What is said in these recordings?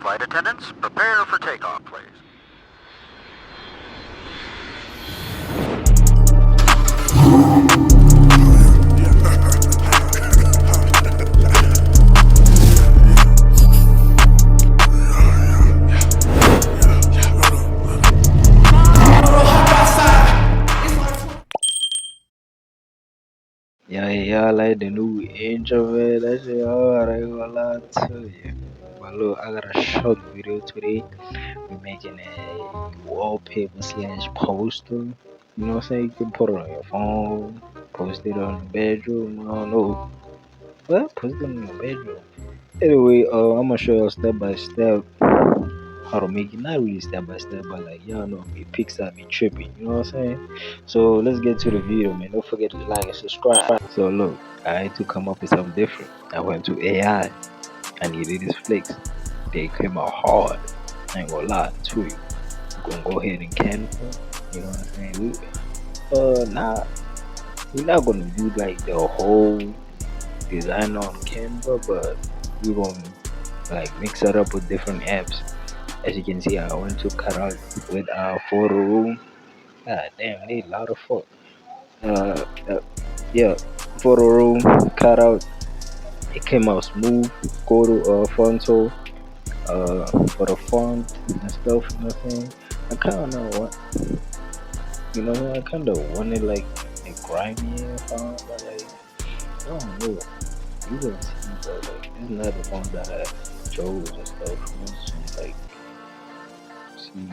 Flight attendants, prepare for takeoff, please. Yeah, like the new intro, man. That shit hard. I ain't gonna lie to you. But look, I got a short video today. We're making a wallpaper slash poster. You know what I'm saying? You can put it on your phone, post it on the bedroom. I don't know. What? Post it in your bedroom. Anyway, I'm gonna show you step by step how to make it. Not really step by step, but like y'all know me, Pixar be tripping. You know what I'm saying? So let's get to the video, man. Don't forget to like and subscribe. So look, I had to come up with something different. I went to AI and needed these flicks. They came out hard. I ain't gonna lie to you. We're gonna go ahead and Canva. You know what I'm saying? We're not gonna do like the whole design on Canva, but we're gonna like mix it up with different apps. As you can see, I went to cut out with our photo room. God damn, they loud of fuck. Uh, uh, yeah, photo room cut out. It came out smooth. Go to Fonto for the font and stuff. You know what I'm saying? I kind of want, you know, I kind of wanted like a grimy font, but like I don't know. You gonna see, but like it's not the one that I chose and stuff. You know, so, like see,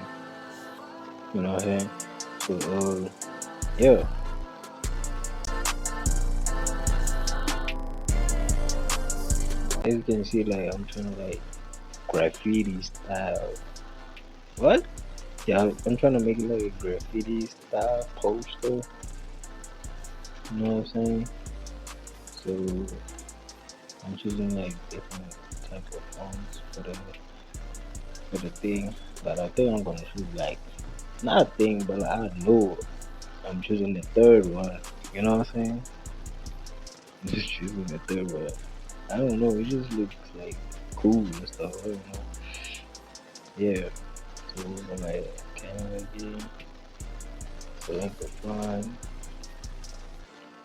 you know what I'm saying? So yeah. As you can see, like I'm trying to like graffiti style. What? Yeah, I'm trying to make it like a graffiti style poster. You know what I'm saying? So I'm choosing like different type of fonts for the thing. But I think I'm gonna choose like not a thing, but like, I know I'm choosing the third one. You know what I'm saying? I'm just choosing the third one. I don't know. It just looks like cool and stuff. I don't know. Yeah. So I'm like Canva again. Select the font.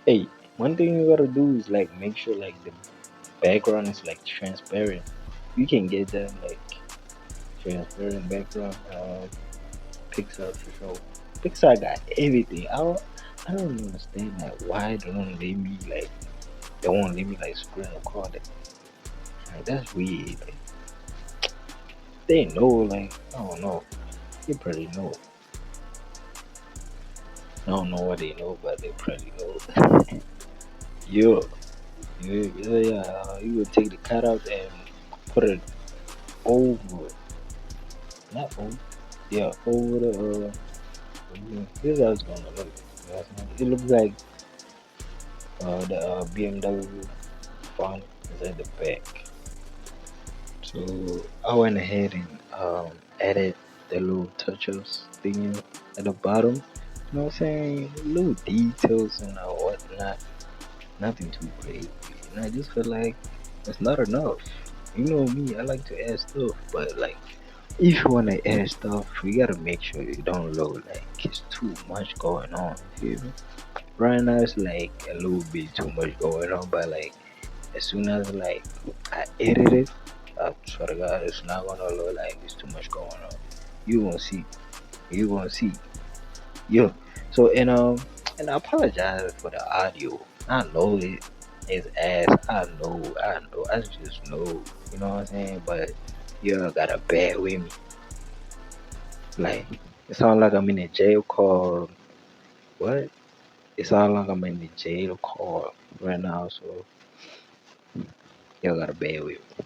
Hey, one thing you gotta do is like make sure like the background is like transparent. You can get that like transparent background. Pixar for sure. Pixar got everything. I don't understand like why they don't let me like they won't let me like screen record it. Like that's weird. Like, they know like I don't know. They probably know. I don't know what they know, but they probably know. Yeah, yeah. You would take the cutout and put it over, not over, yeah, over the. This is how it's gonna look. It looks like the BMW font is at the back. So I went ahead and added the little touch-ups thing at the bottom. You know what I'm saying? Little details and whatnot. Nothing too crazy. And I just feel like it's not enough. You know me, I like to add stuff, but like if you wanna add stuff, you gotta make sure you don't look like it's too much going on. You feel me? Right now it's like a little bit too much going on, but like as soon as like I edit it, I swear to God, it's not gonna look like it's too much going on. You gonna see. You gonna see. Yeah. So and I apologize for the audio. I know it is ass. I know. I just know. You know what I'm saying? But you gotta bear with me. Like it sounds like I'm in a jail call. What? It sounds like I'm in the jail call right now. So you gotta bear with me.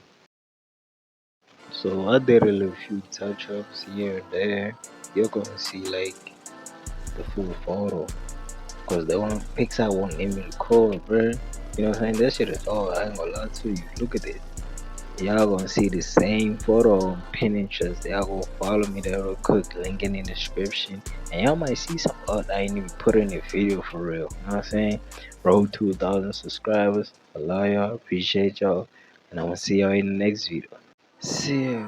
So I did a little few touch ups here and there. You're gonna see like the full photo. Cause the one Pixar won't let me record, bruh. You know what I'm saying? That shit is all. I ain't gonna lie to you. Look at it. Y'all gonna see the same photo on Pinterest. Y'all gonna follow me there real quick. Link in the description. And y'all might see some art I ain't even put in the video for real. You know what I'm saying? Road to 1,000 subscribers. I love y'all. Appreciate y'all. And I'm gonna see y'all in the next video. See you.